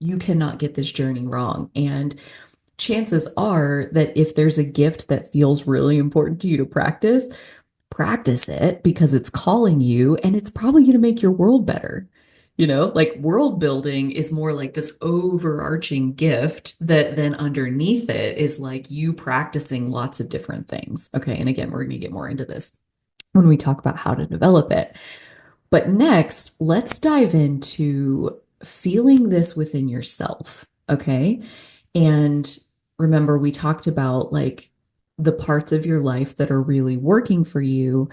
You cannot get this journey wrong. And chances are that if there's a gift that feels really important to you to practice, practice it because it's calling you and it's probably going to make your world better. Like world building is more like this overarching gift that then underneath it is like you practicing lots of different things. Okay. And again, we're going to get more into this when we talk about how to develop it. But next, let's dive into feeling this within yourself. Okay. And remember, we talked about like the parts of your life that are really working for you.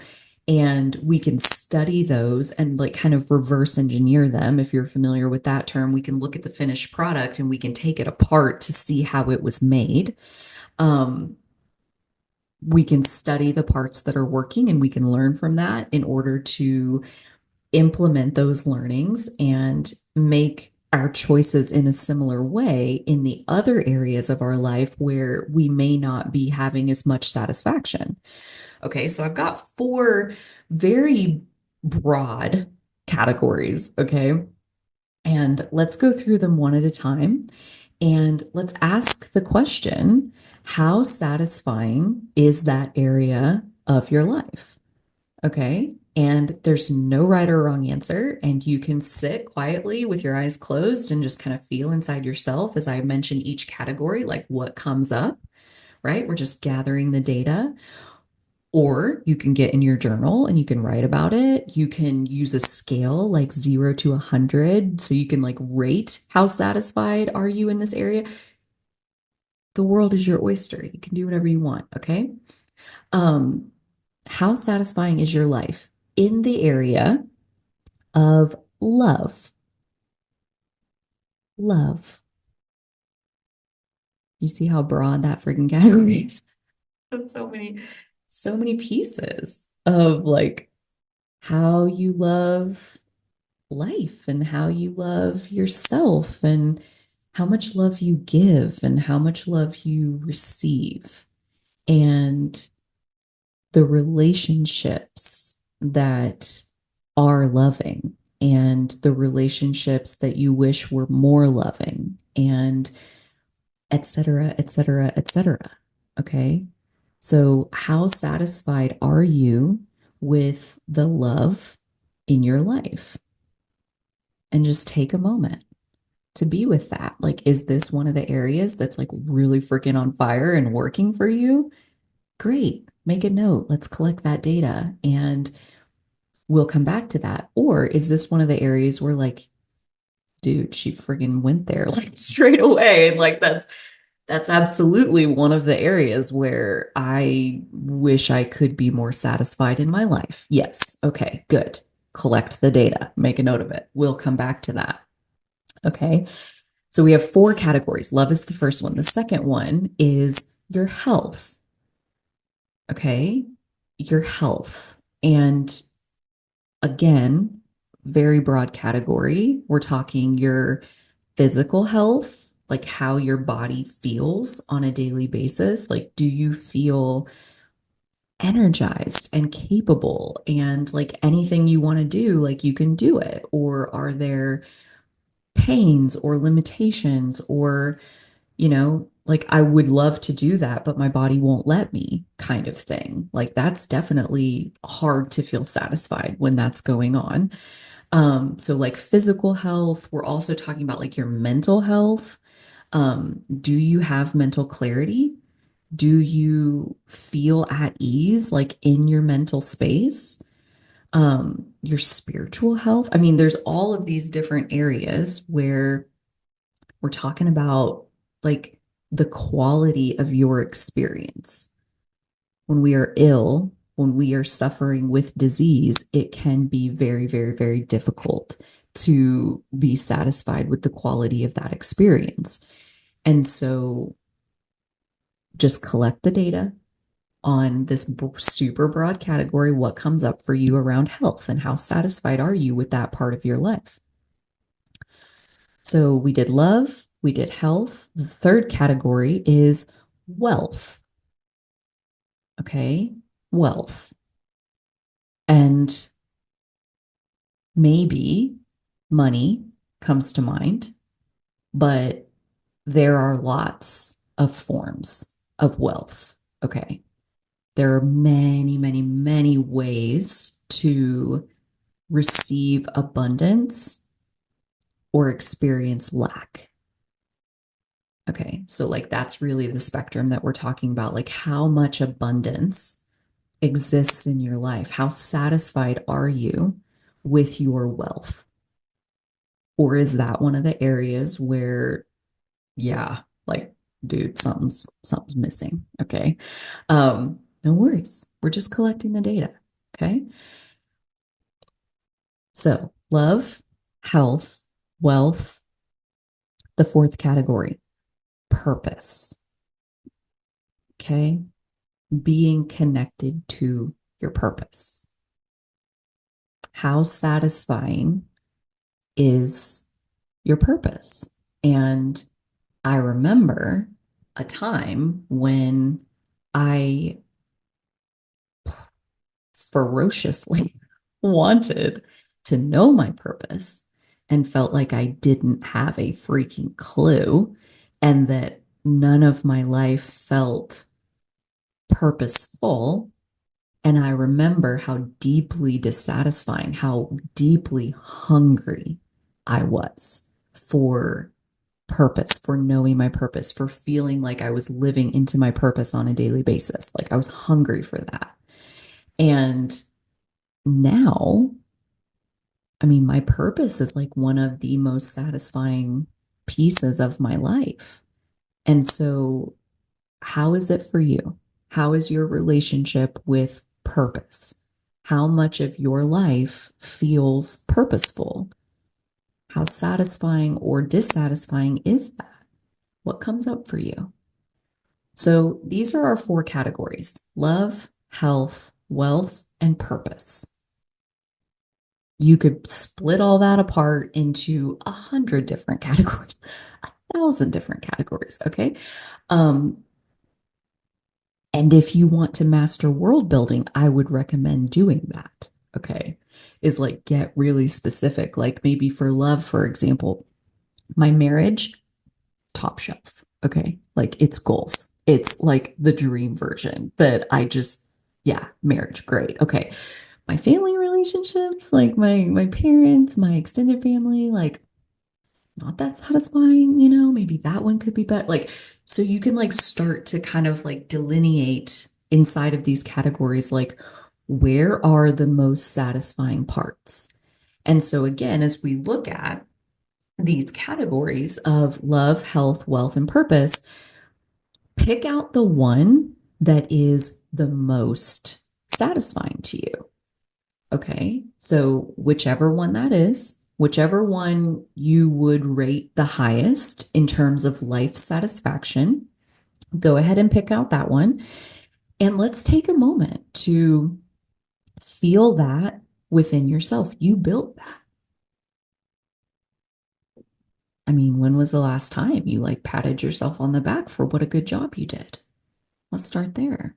And we can study those and like kind of reverse engineer them. If you're familiar with that term, we can look at the finished product and we can take it apart to see how it was made. Um, we can study the parts that are working and we can learn from that in order to implement those learnings and make our choices in a similar way in the other areas of our life where we may not be having as much satisfaction. Okay, so I've got four very broad categories. Okay, and let's go through them one at a time. And let's ask the question, how satisfying is that area of your life? Okay. And there's no right or wrong answer. And you can sit quietly with your eyes closed and just kind of feel inside yourself as I mention each category, like what comes up, right? We're just gathering the data. Or you can get in your journal and you can write about it. You can use a scale like 0 to 100. So you can like rate how satisfied are you in this area. The world is your oyster. You can do whatever you want. Okay. Um, how satisfying is your life in the area of love? Love. You see how broad that freaking category is? There's so many pieces of like how you love life and how you love yourself and how much love you give and how much love you receive and the relationships that are loving and the relationships that you wish were more loving and et cetera, et cetera, et cetera. Okay. So, how satisfied are you with the love in your life? And just take a moment to be with that. Like, is this one of the areas that's like really freaking on fire and working for you? Great. Make a note. Let's collect that data and we'll come back to that. Or is this one of the areas where, like, dude, she friggin' went there like straight away? And like, that's absolutely one of the areas where I wish I could be more satisfied in my life. Yes. Okay, good. Collect the data, make a note of it. We'll come back to that. Okay. So we have four categories. Love is the first one. The second one is your health. Okay. Your health. And again, very broad category. We're talking your physical health, like how your body feels on a daily basis. Like, do you feel energized and capable and like anything you want to do, like you can do it? Or are there pains or limitations or, like I would love to do that, but my body won't let me kind of thing. Like that's definitely hard to feel satisfied when that's going on. So like physical health, we're also talking about like your mental health. Do you have mental clarity? Do you feel at ease, like in your mental space? Your spiritual health. I mean, there's all of these different areas where we're talking about like the quality of your experience. When we are ill, when we are suffering with disease, it can be very, very, very difficult to be satisfied with the quality of that experience. And so just collect the data on this super broad category. What comes up for you around health and how satisfied are you with that part of your life? So we did love, we did health. The third category is wealth. Okay. Wealth. And maybe money comes to mind. but there are lots of forms of wealth. Okay. There are many, many, many ways to receive abundance or experience lack. Okay. So, like, that's really the spectrum that we're talking about. Like, how much abundance exists in your life? How satisfied are you with your wealth? Or is that one of the areas where, yeah, like, dude, something's missing. Okay. No worries. We're just collecting the data. Okay. So, love, health, wealth, the fourth category, purpose. Okay. Being connected to your purpose. How satisfying is your purpose? And I remember a time when I ferociously wanted to know my purpose and felt like I didn't have a freaking clue and that none of my life felt purposeful. And I remember how deeply dissatisfying, how deeply hungry I was for purpose, for knowing my purpose, for feeling like I was living into my purpose on a daily basis. Like I was hungry for that. And now, I mean, my purpose is like one of the most satisfying pieces of my life. And so, how is it for you? How is your relationship with purpose? How much of your life feels purposeful? How satisfying or dissatisfying is that? What comes up for you? So, these are our four categories: love, health, wealth, and purpose. You could split all that apart into 100 different categories, 1,000 different categories. Okay. Um, and if you want to master world building, I would recommend doing that. Okay. Is like get really specific. Like maybe for love, for example, my marriage, top shelf. Okay. Like it's goals. It's like the dream version that I just, yeah, marriage, great. Okay. My family relationships, like my parents, my extended family, like not that satisfying, maybe that one could be better. Like, so you can like start to kind of like delineate inside of these categories, like where are the most satisfying parts? And so again, as we look at these categories of love, health, wealth, and purpose, pick out the one that is the most satisfying to you. Okay. So whichever one that is, whichever one you would rate the highest in terms of life satisfaction, go ahead and pick out that one. And let's take a moment to feel that within yourself. You built that. I mean, when was the last time you like patted yourself on the back for what a good job you did? Let's start there.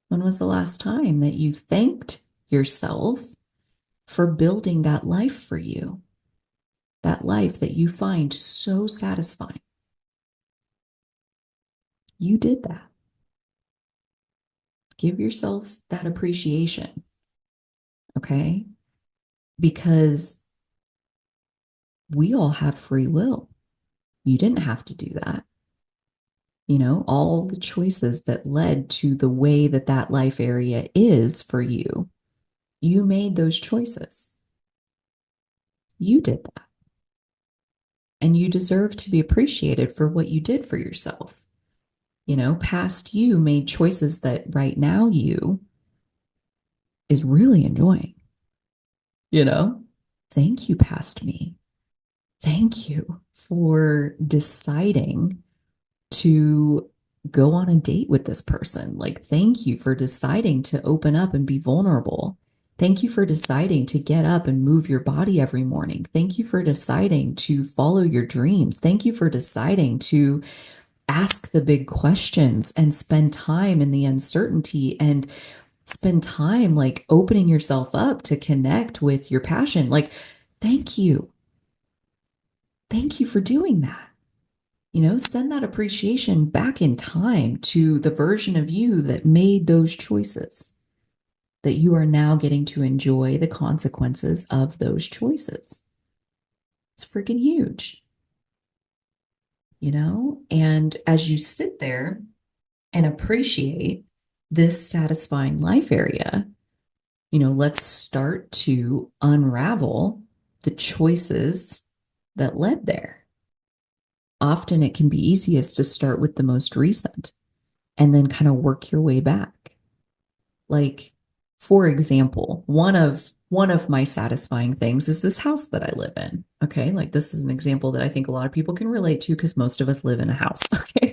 When was the last time that you thanked yourself for building that life for you? That life that you find so satisfying. You did that. Give yourself that appreciation, okay? Because we all have free will. You didn't have to do that. All the choices that led to the way that that life area is for you, you made those choices. You did that. And you deserve to be appreciated for what you did for yourself. Past you made choices that right now you is really enjoying. you know? Thank you, past me. Thank you for deciding to go on a date with this person. Like, thank you for deciding to open up and be vulnerable. Thank you for deciding to get up and move your body every morning. Thank you for deciding to follow your dreams. Thank you for deciding to ask the big questions and spend time in the uncertainty and spend time like opening yourself up to connect with your passion. Like, thank you. Thank you for doing that. Send that appreciation back in time to the version of you that made those choices, that you are now getting to enjoy the consequences of those choices. It's freaking huge, And as you sit there and appreciate this satisfying life area, let's start to unravel the choices that led there. Often it can be easiest to start with the most recent and then kind of work your way back. Like, for example, one of my satisfying things is this house that I live in. Okay. Like, this is an example that I think a lot of people can relate to because most of us live in a house. Okay.